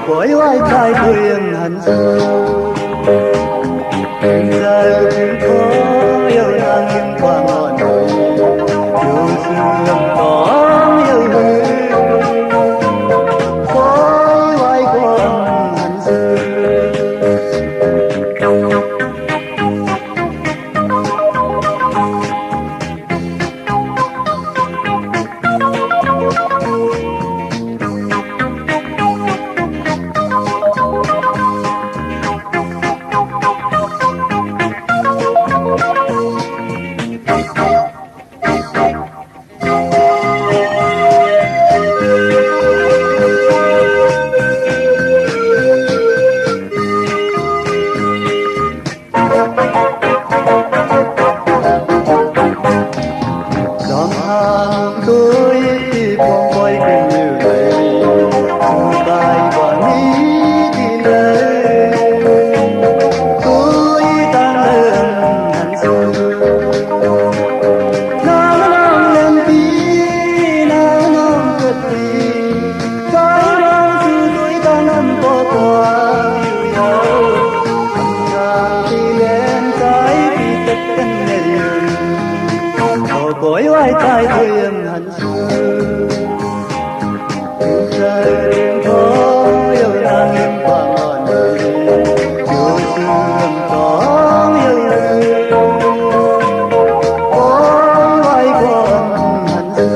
Bởi vai trai thuyền hẳn sâu giờ cũng có yêu nàng nhưng qua ngọn đồi yêu sương có yêu hương khói vai còn hẳn sương. Tôi thì phong quay cùng như vậy bài và nghĩ thì lời tôi tan hơn hẳn rồi nắng lên tí nắng cất đi trái nắng từ tôi tan âm có qua yêu nhau thằng thì lên trái thì tất cả đều cõi vai trai thuyền hẳn sương giờ đêm có yêu nàng em qua ngọn đồi yêu sương có yêu hương cõi vai còn hẳn sương.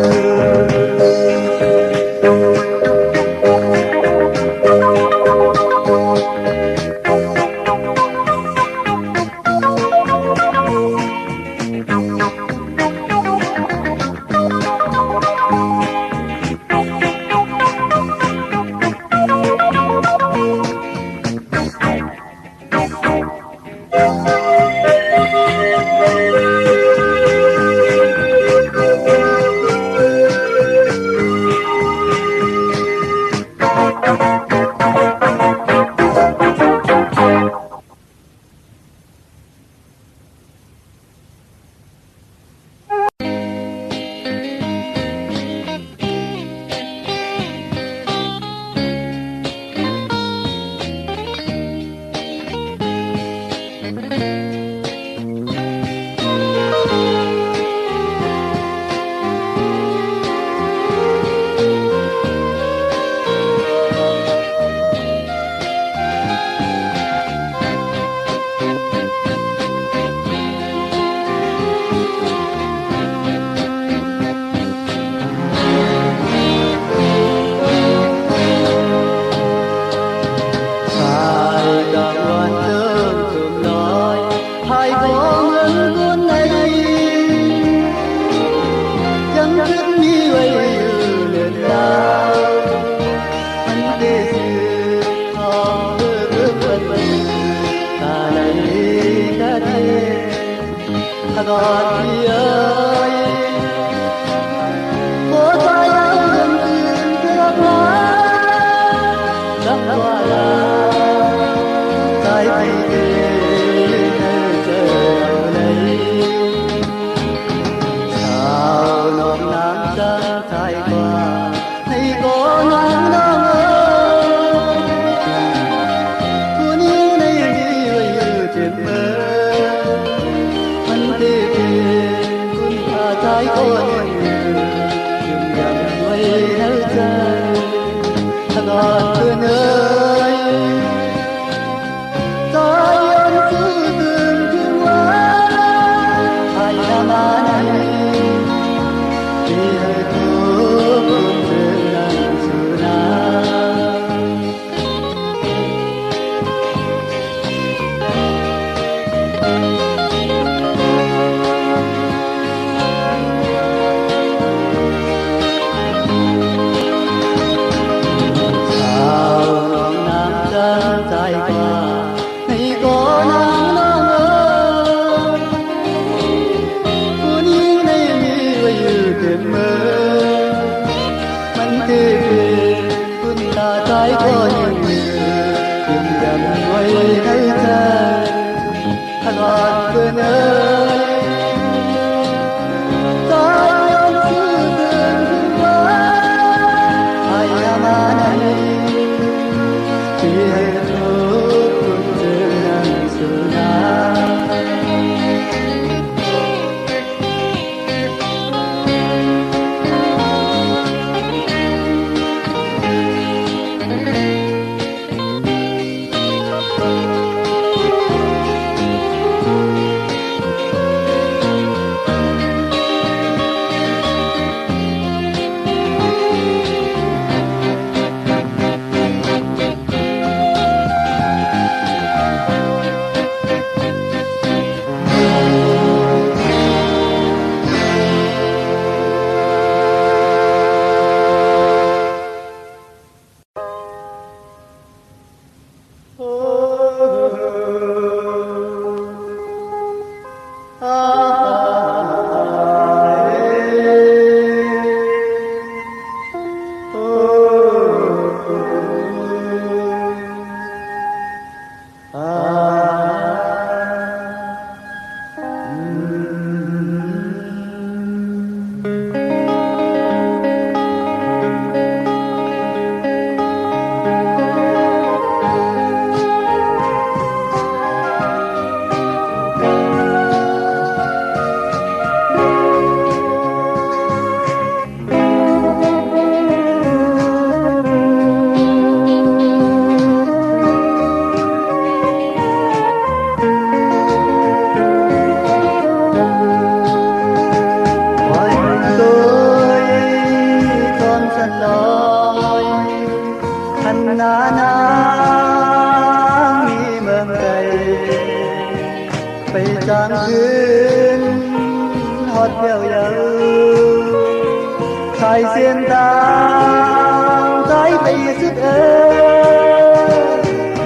sai xiên tang trái tay sức ơi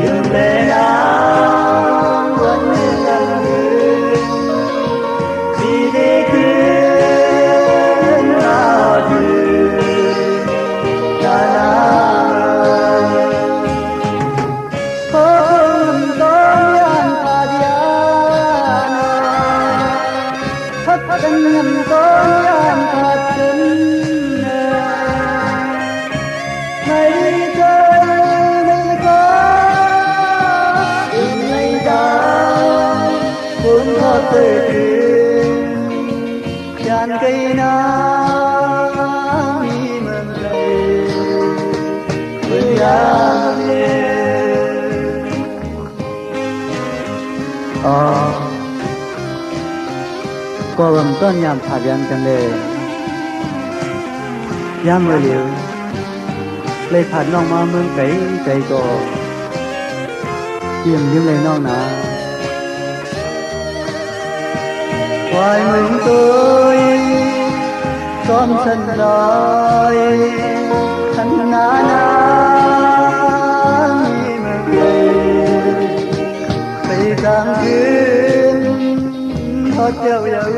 dừng lệ nam vẫn ngần ngừ vì thế khuyên nào từ đã không có yan thà diana thất tình ngầm có yan thà tình ngày chơi ngày có đừng ngày ta vốn có tươi tràn cây nắng mi mừng đầy với anh có lầmต้นยามผ่ายันกันเลยยามเมื่อเหลียวเลยผ่านน้องมาเมืองไกลใจก็เยี่ยมยิ้มเลยน้องนาhoài mình tôi xóm sân đói thân ngã nắng mừng đầy cây càng khuyên thoát theo dấu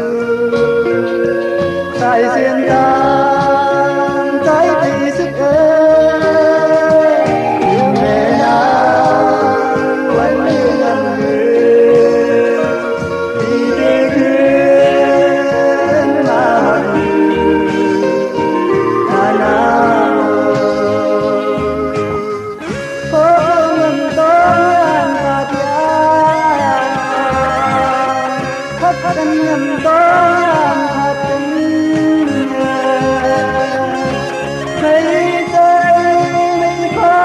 sai xiên tang trái tay sức ơi yêu mẹ nắng vẫn như ngần ngừ vì thế khuyên mà hận na không tôi anh thật thân nhầm tôi anh thật tình thấy tôi mình khó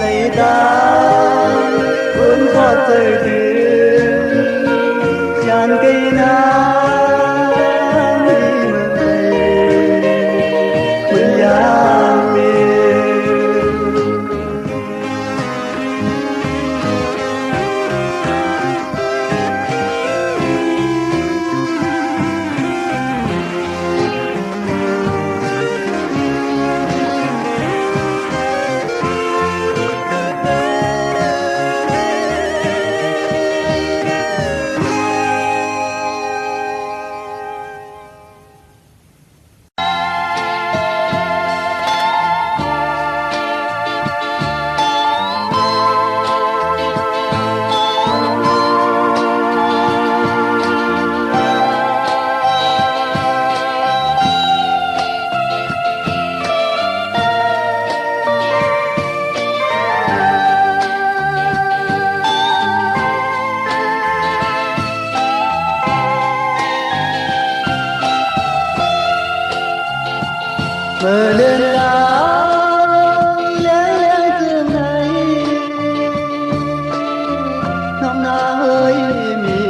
lấy ta vốn có thời thuyền tràn cây nắng đi mừng đầy quên giang miền mơ lên áo lẽ lẽ thương này năm na ơi mi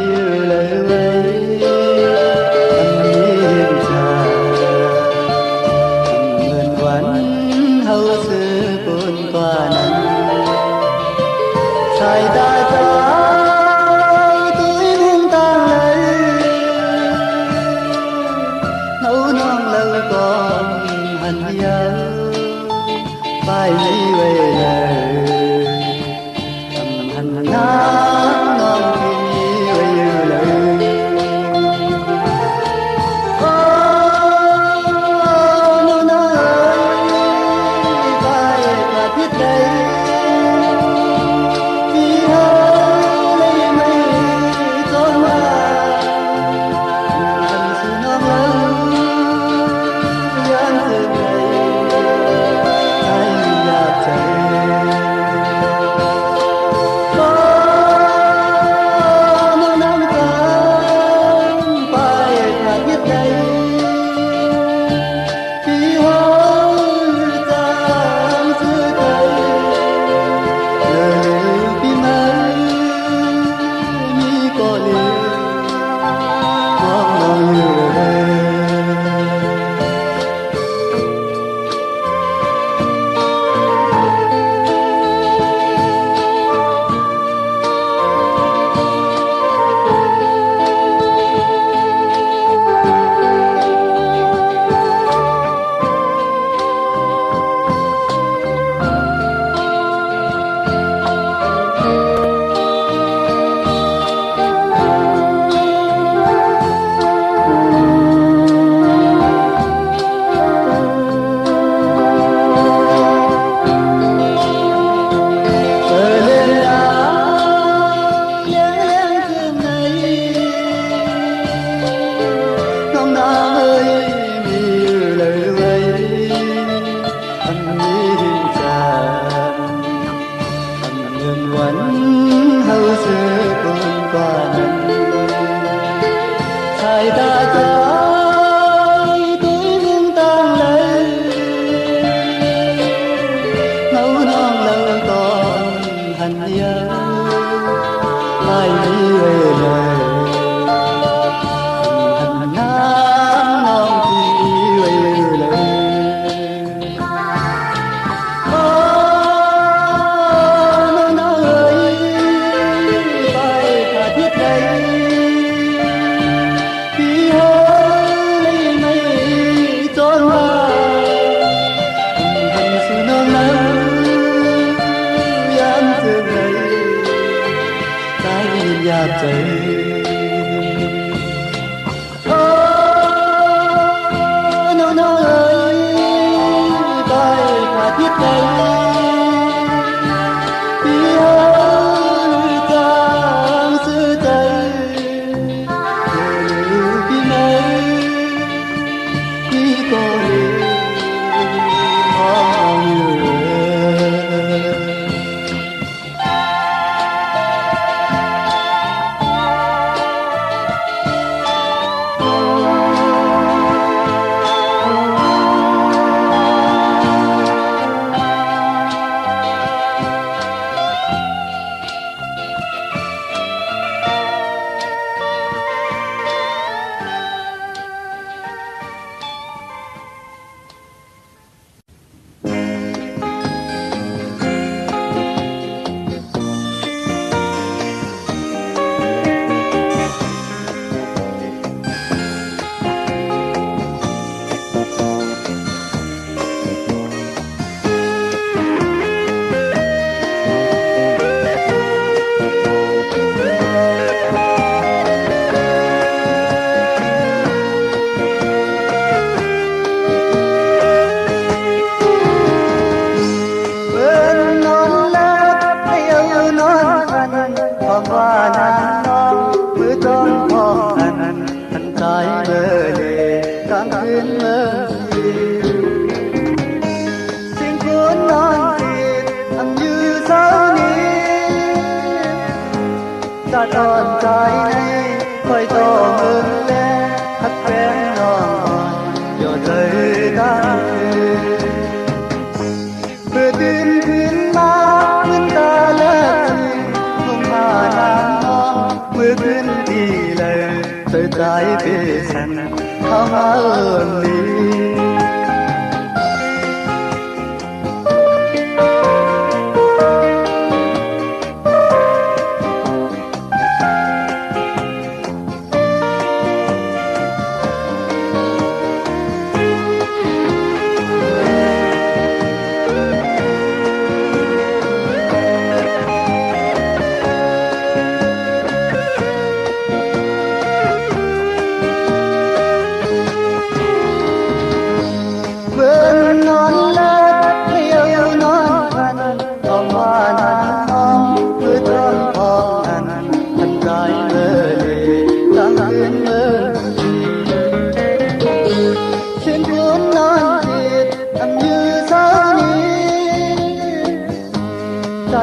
lời vây anh miên trà ngân vẫn hậu sư côn tòa nắng sai ta trái tôi buông tan lấy nấu non lâu còn hạnh nhớ phải đi về lời hạnh nắng non khi về lời nô na ơi phải là thiết đây vì hơi lấy mây gió mà hạnh sự non lâu gian từ ngày tay nhạt chạy ta vừa tin khuyên ma khuyên ta là không hà nam non vừa khuyên đi lời tới trái về sân không ơn đi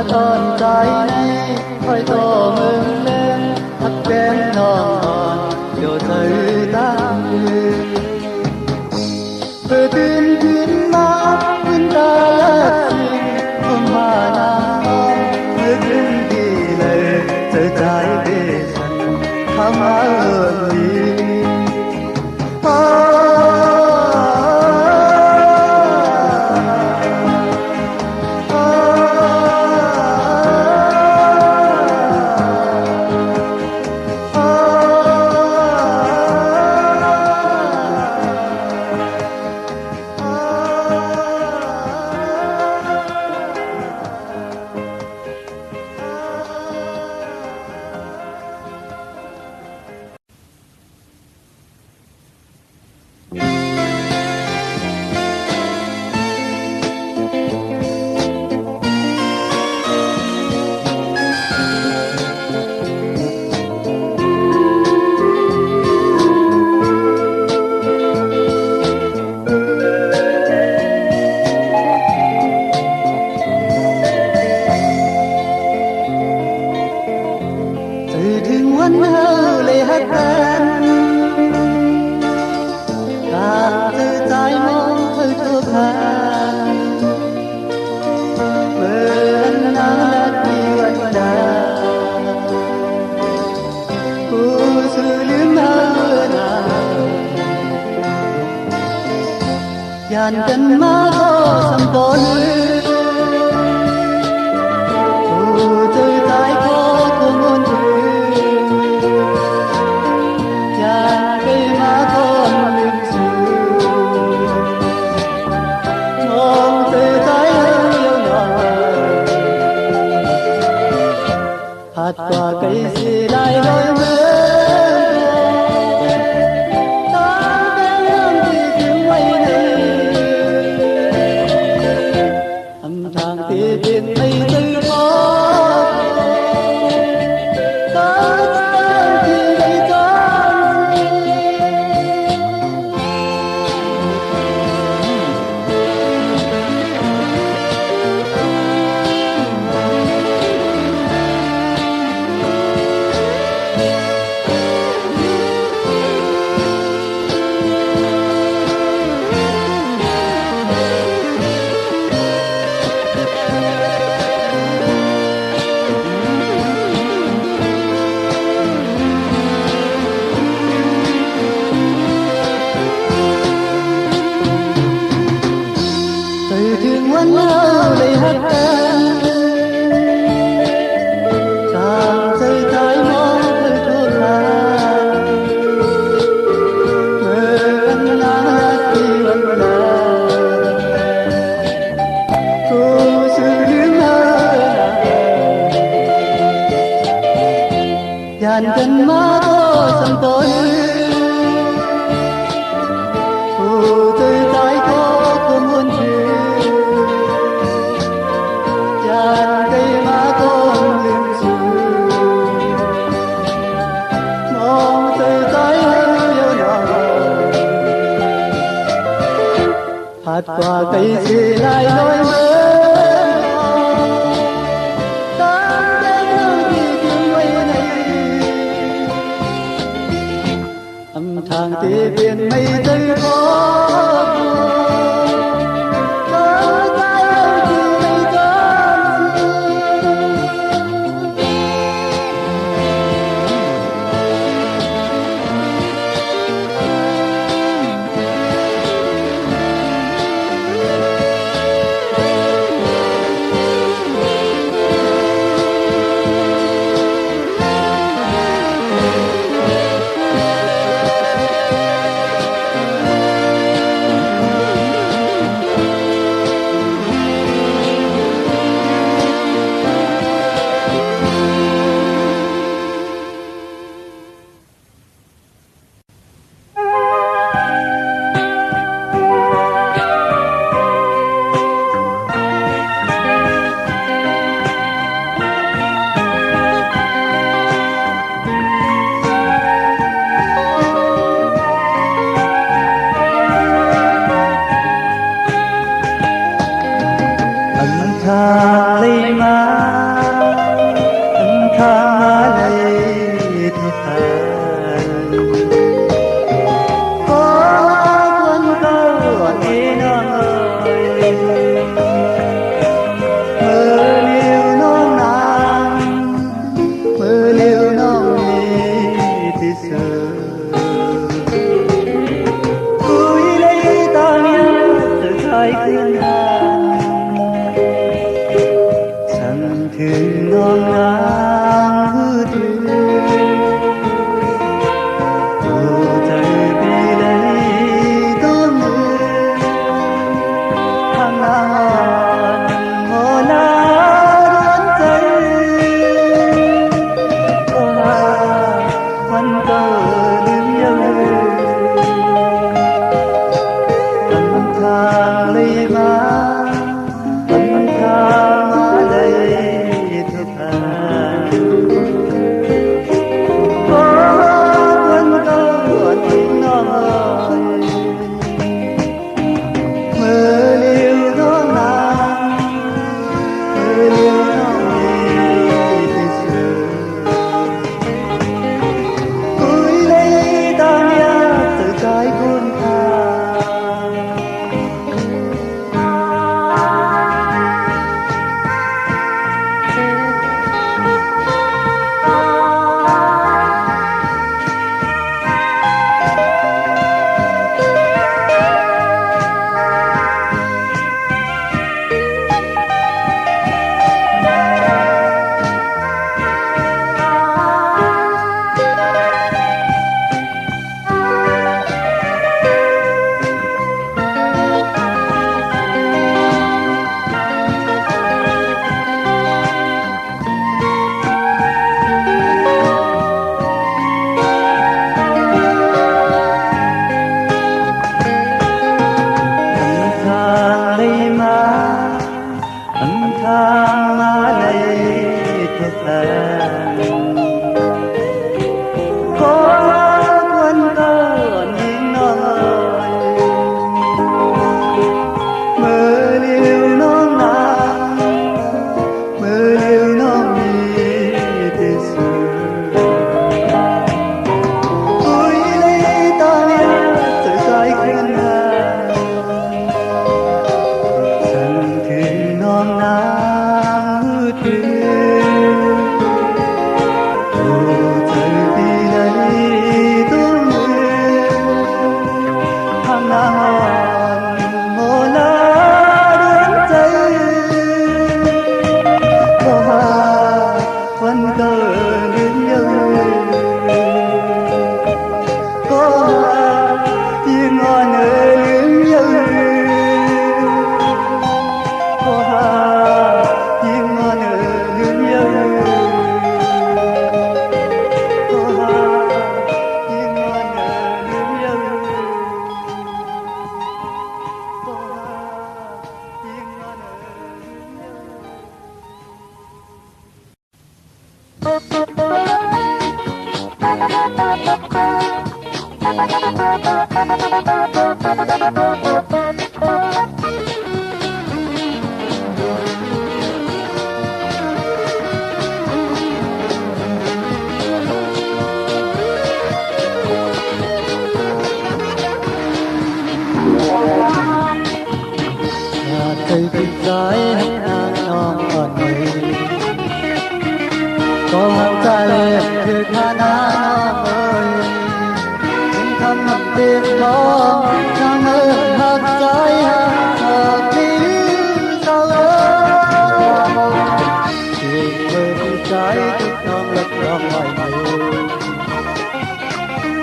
tròn trái này khói to mừng lên thắp đèn non hòn điều thấy ta về tin khuyên ma khuyên ta là tình không mà nam nước lên đi lời trời trái về sân không ơn đi dàn chân má có sầm to lưới chơi tay có cùng ôn thư dàn cây má con lịch sử mong chơi tay yêu nhỏ hạt quả cây gì lại đôi mưa dàn chân má có sầm tối chơi tay có cùng muôn chuyện dàn cây má con liềm sử mong chơi tay yêu nhỏ hạt quả cây gì lại đôi mơ thang tê biển mây tây có thang lấy má thang má lấy thì thang có quân câu nghe nó ơi mơ liêu nó nắng mơ liêu nó đi thì sơ cuối lấy ta nhớ từ thái quyên thương non nắng hư thương ô trời vì lấy tôm mưa hàng ngàn ngõ lá đón tay ô hà văn cờ đứng dâu âm thang lấy má âm thang má lấy cây thịt trái nắng non còn mây có hàng trái lên thịt hà nắng ơi những thăm hầm đêm có nắng ơi hạt trái hạt đi sao ơi chuyện cây trái thịt non lấp lom ngoài mây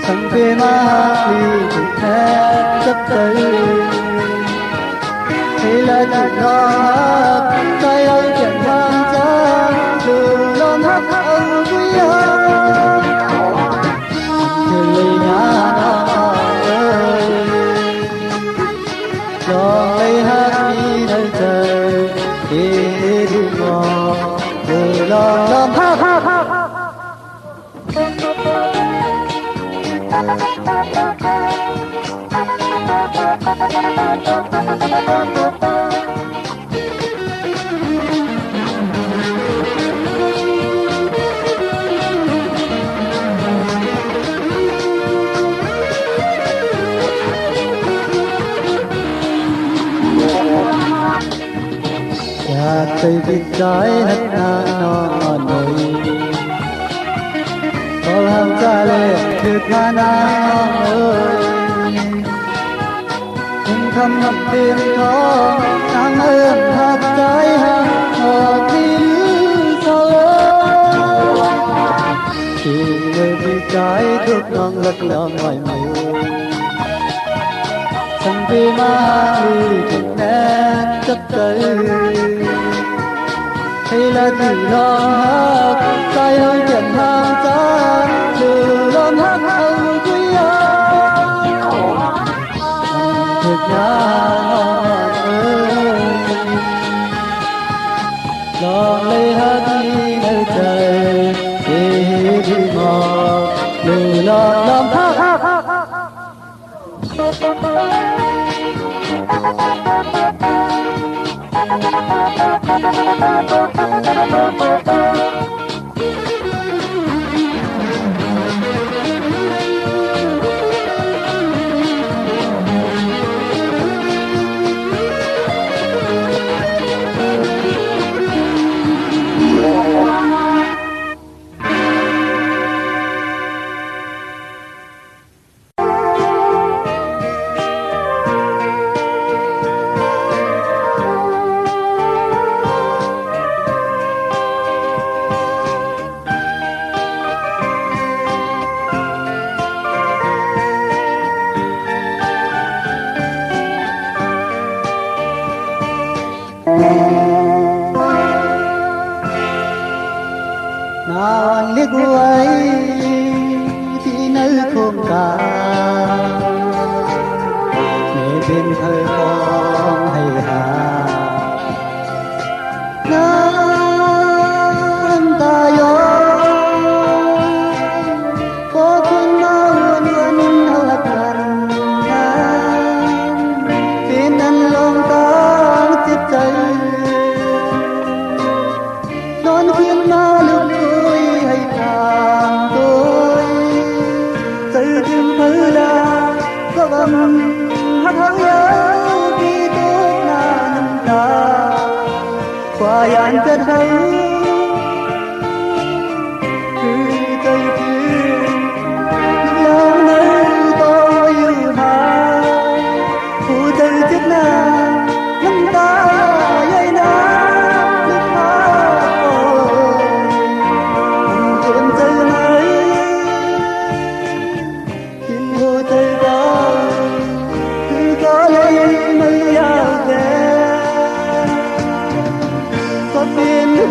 sang về má đi thịt thét chấp tay thì là chuyện đó tay ơi chẳng mang cha đường non hát âu quý ơi trời ly nhà nó ơi cho lấy hát đi nơi trời đi đi ngò từ lo lom hát hát hát ากใจปิดใจนักหนานอนหน่อยขอห้ามใจเลยคือขานางเอ้ยคุณคำนำเพียงทองนางเอิญหักใจหักหอกที่เศร้าที่ไม่มีใจทุกน้องลักลองไว้ไม่ฉันไปมาลีถึงแน่จับใจให้ละที่ลองหักใจให้เจ็บห่างจากคือลองหักเอาคุยเอาถึกงานเอ้ยลองเลยหักที่ในใจที่มองหรือลองหักนอนเรียกไว้ที่ในโครงการไม่เป็นเคยฟ้องให้หาน้ำตาย้อยพอคุณมาวันเอาละกันเป็นนั้นลงตาจิตใจนอนเพียงมาลุกให้ทางtôi xây dựng mơ là có vầm hát hăng nhớ khi tốt là năm ta qua yan chất hay cứ cây kia lòng nơi tôi yêu hà phụ trời chất na năm ta dây na nước mắt trên tay này xin hô tay cao cứ có lấy mây áo về có tiền nước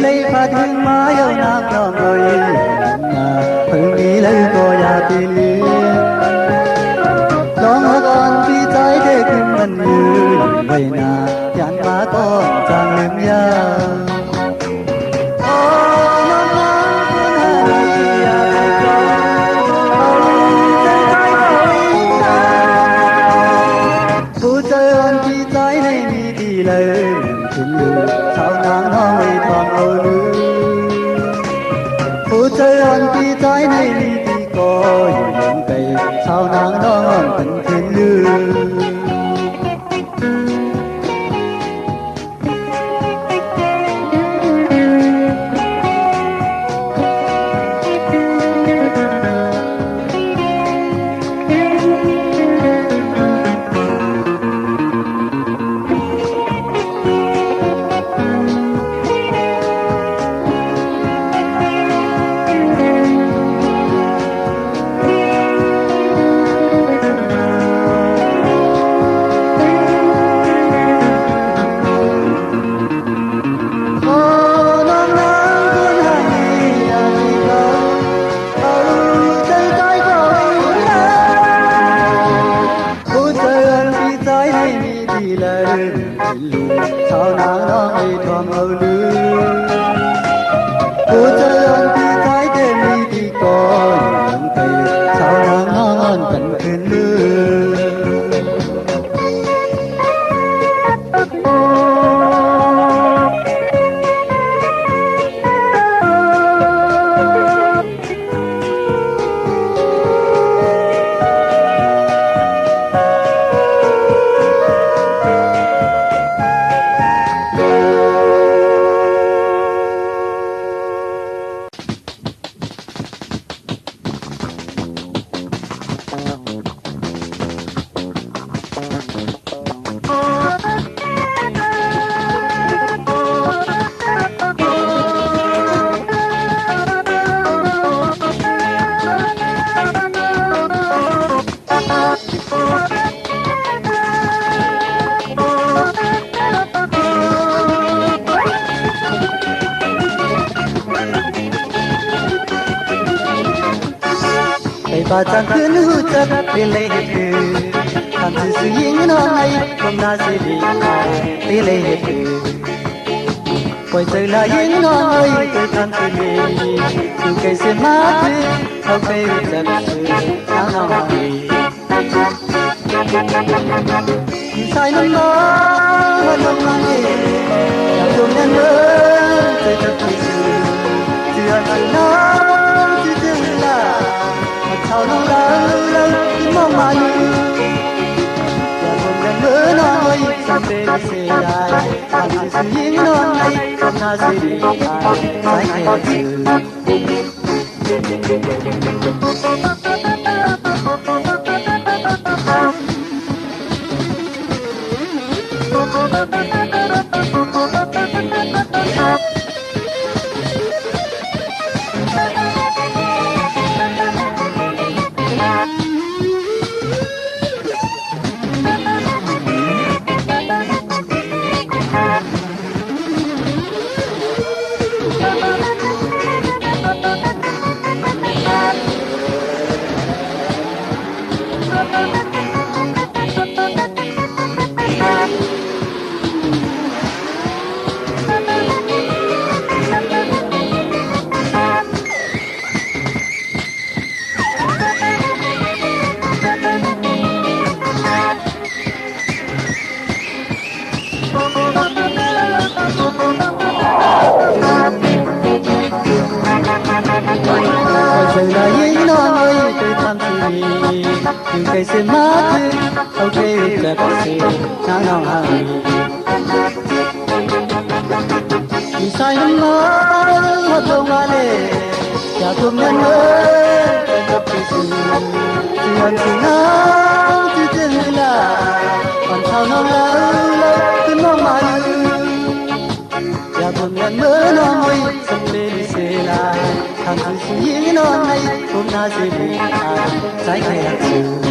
lấy phát hương má yêu nam cho người hương đi lấy cô ya tiền đi con con khi trái để kim mình như vậy na chán má con chàng em ya trái này thì có những cây sao nắng non tình thiên lương sao nắng nó hay thoáng âu lư cô chơi ăn thì trái đêm đi thì có những cây sao nắng nó ngon cần khuyên lư bà chẳng khuyến hư chất để lấy hết từ tham sự sự yên non này không na sẽ đi để lấy hết từ quay trời là yên non ơi tôi tham sự đi từ cây sẽ mát đi sau cây chất sự nắng nóng đi sai lầm đó hơn lầm ngang đi làm chung nhân ơi tôi thật thật sự chưa thật nắng chưa từng là sao nó lâu lâu cứ mong mà như và cùng gần bữa nói sao về sẽ lại làm gì sự yên non này không na sẽ đi ai phải nghe sự từ cây sẽ mát sau cây đẹp sẽ nắng nóng hàng vì sai năm mới một đông nga lệ cha cùng nhân ơi gặp kỳ sự thì hận thì nắng thì chân là còn sao nó lâu lâu cứ mong mà cha cùng nhân mới nó môi sắp lên sẽ lại thằng cứ suy nghĩ nó này hôm nay sẽ bị trái cây đặc sự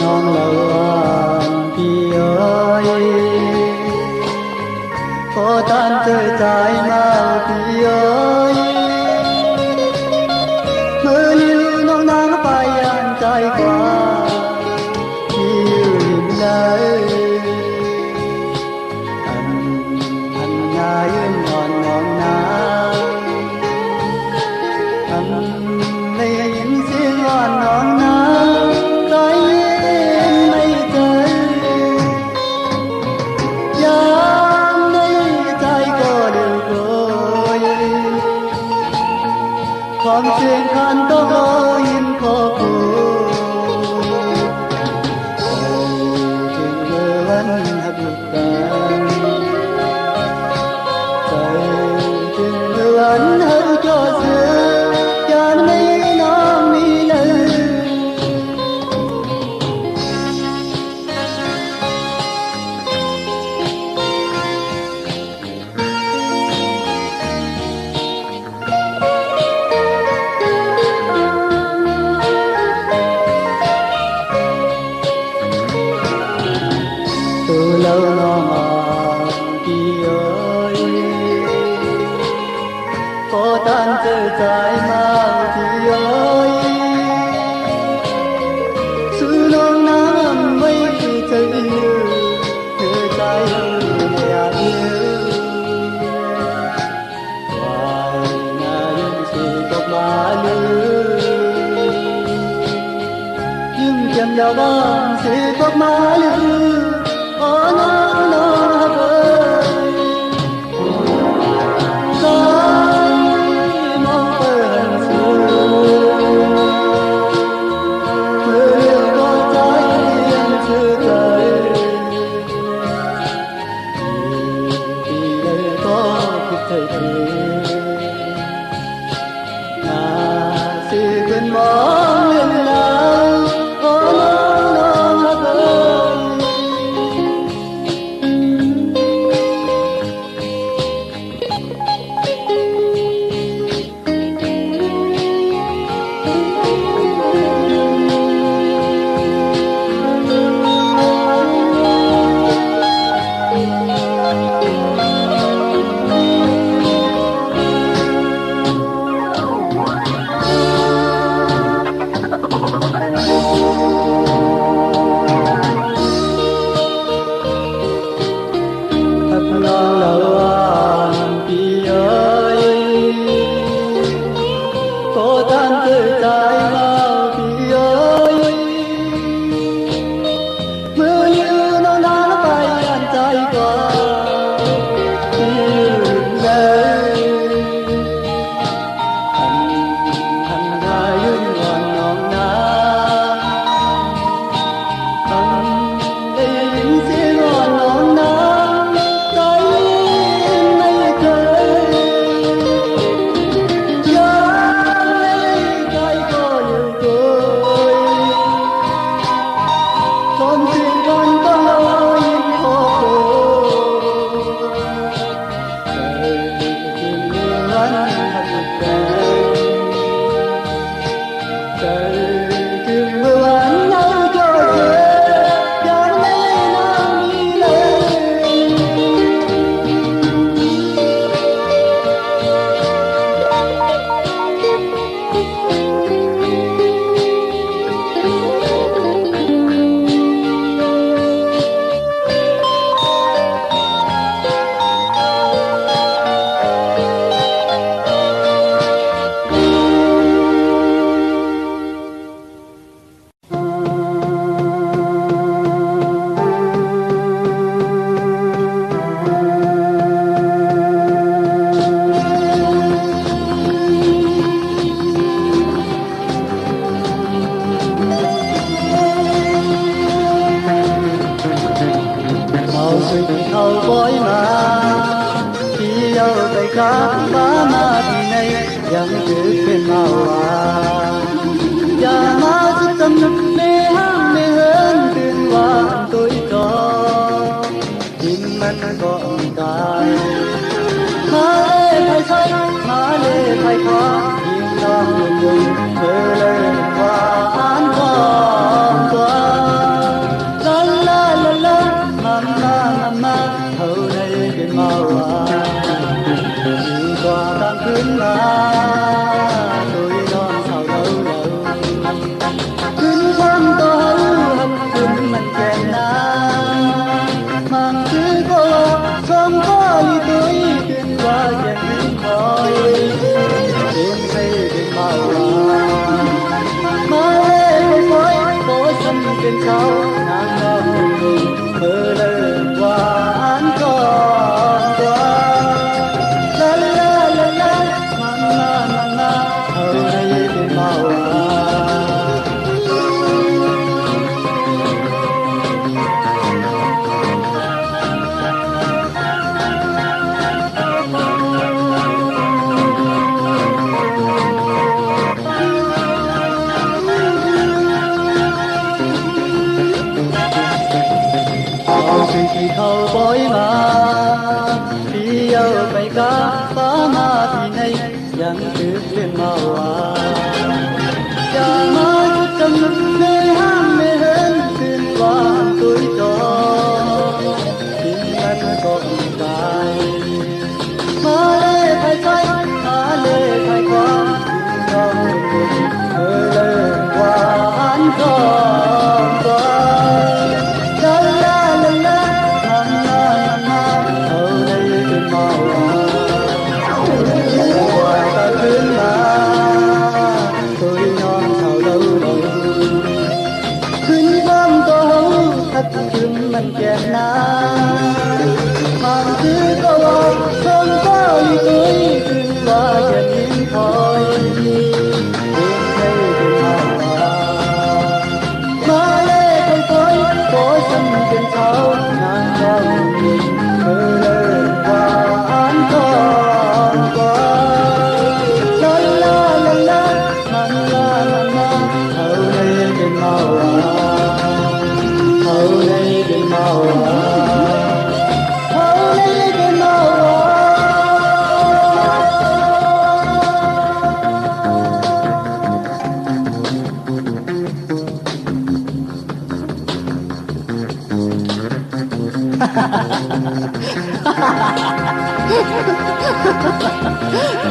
non lợnพี่เอ้ยขอท่านเจอใจมาพี่เอ้ยเมื่ออยู่น้องนางไปยันใจกว่าพี่อยู่หินเลยอันนายยืนนอนมองน้ำได้ยินเสียงอ่อนนอนน้ำความเสียงคันต้องรอยินขอพูดจึงเมื่อวันหักกันใจจึงเมื่อวันหักจอเสือยานไม่น้องมีเลย có tan chờ trái mau thì ơi sự nông nắng mây trời như trái nhà yêu hoài ngày chỉ có ba lư nhưng chẳng đào băng chỉ có ba lư ở nó vơi Hãy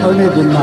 Thôi này đừng mà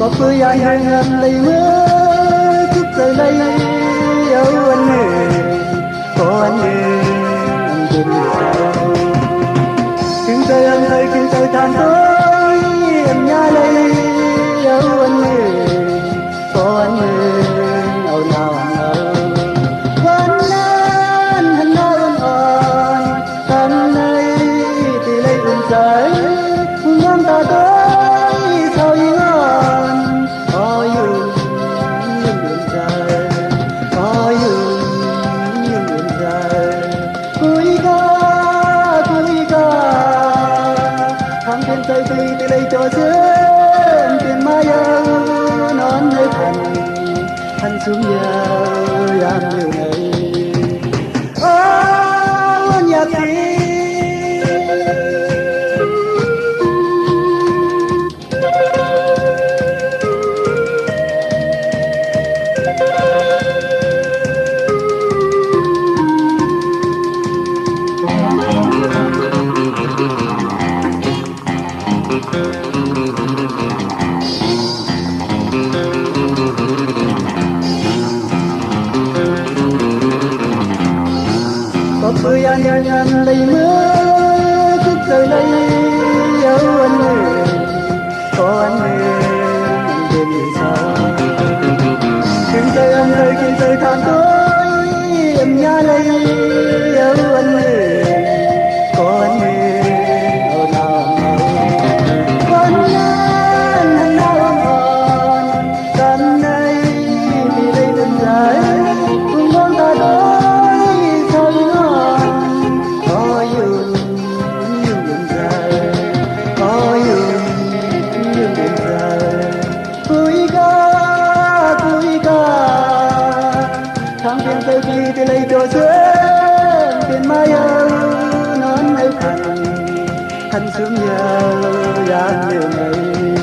có phơi ai hai ngàn lấy mưa chút rơi lây yêu anh ơi có anh ơi anh bên sao kinh trời anh ơi kinh trời than tối em nhớ lấy yêu anh ơi có anh ơi nào nào nào vẫn nan hắn nói ôn tan nay thì lấy ôn trái ngang ta tới sao yên tay tay tay lấy cho dân tiền mai nón nơi thành xuống nhà làm nhiều ngày nhà tí có phơi anh lấy mưa chút rơi lây yêu anh ơi có anh ơi anh bên sao kinh trời anh ơi kinh trời than tối em nhớ lấy yêu anh ơi có anh ơi nào nào vẫn nan hắn nào còn cần nay thì đây đơn giản cùng mong ta đó tay khi thì lấy cho dân tiền mai nón nơi thành xuống nhà nhiều ngày